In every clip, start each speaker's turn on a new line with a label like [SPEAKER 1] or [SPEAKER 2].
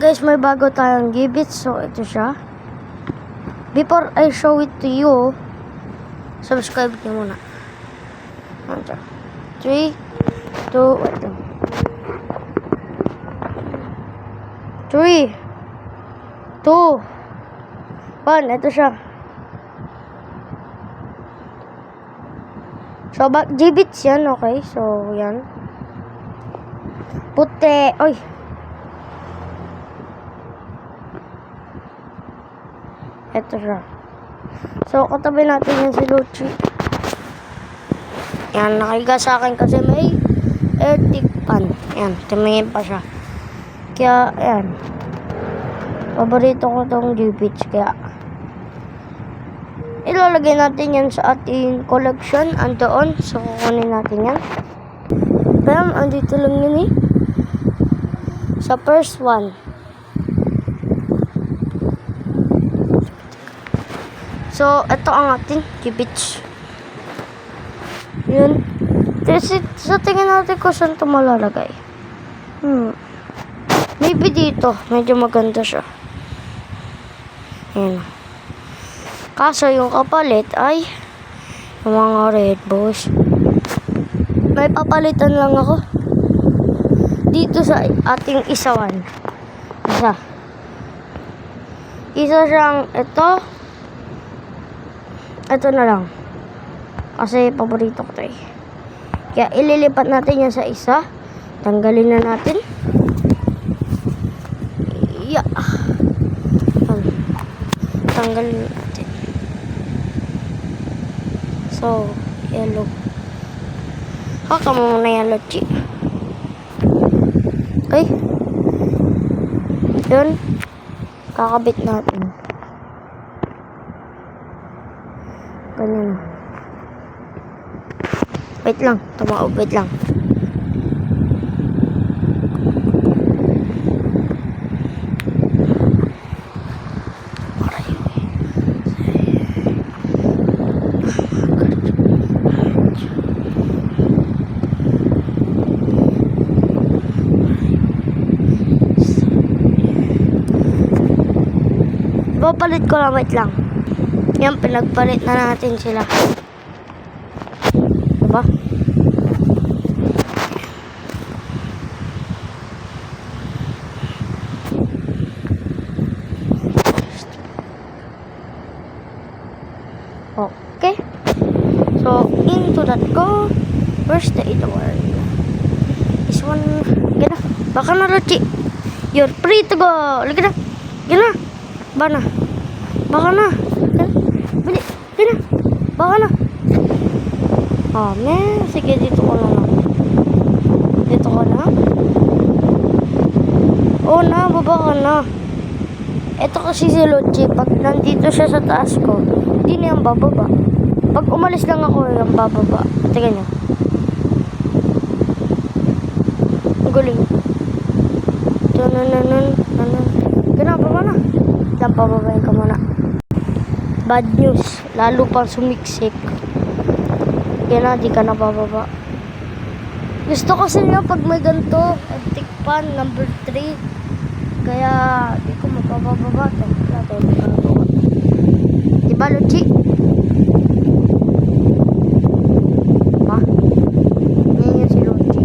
[SPEAKER 1] guys, may bago tayong gibit. So, ito siya. Before I show it to you, subscribe niyo muna. 3, 2, wait lang. 3, 2, 1, ito siya. So, gibits yan, okay? So, yan. Puti, oy. Ito siya. So, katabi natin yan si Luchi. Yan, nakiga sa akin kasi may airtick pan. Yan, tumingin pa siya. Kaya, yan. Paborito ko tong gibits. Kaya, ilalagay natin yan sa ating collection. Andoon. So, kukunin natin yan. Bam, andito lang yun eh. Sa first one. So, ito ang ating gibits. Yun. So, tingnan natin kung saan ito malalagay. Maybe dito. Medyo maganda siya. Ayan. Kaso, yung kapalit ay yung mga red boys. May papalitan lang ako. Dito sa ating isawan. Isa siyang ito. Ito na lang. Kasi paborito ko ito eh. Kaya ililipat natin yan sa isa. Tanggalin na natin. Yeah. Tanggalin natin. So, yellow. Haka mo muna yan, Luchi. Okay. Yun. Kakabit natin. Ganyan na. Wait lang. Tumaob. Wait lang. Papalit ko lang. Wait lang. Yan, pinagpalit na natin sila. Diba? Okay. So, into that go. Where's the other one? This one. Gana. Baka na, Luchi. You're free to go. Lagi na. Gana. Bana. Baka na. Bili. Gana. Baka na. Oh, man. Sige, dito ko na lang. Dito ko na. Oh, na. Baba ka na. Ito kasi si Luchi. Pag nandito siya sa taas ko, hindi na yung bababa. Pag umalis lang ako, yung bababa. Tingnan nyo. Ang galing. Gana, baba na. Lang, pababayin ka muna. Bad news. Lalo pang sumiksik. Gana, di ka na bababa. Gusto kasi niya pag may ganito, antik pan, number 3. Kaya, di ko mapababa ito. Diba, Luchi? Diba? Yan yun si Luchi.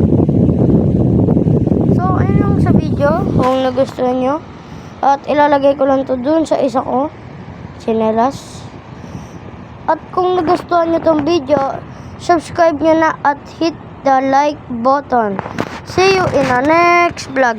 [SPEAKER 1] So, ayun lang sa video. Kung nagustuhan nyo. At ilalagay ko lang to dun sa isa ko. Chinelas. At kung nagustuhan nyo tong video, subscribe nyo na at hit the like button. See you in the next vlog.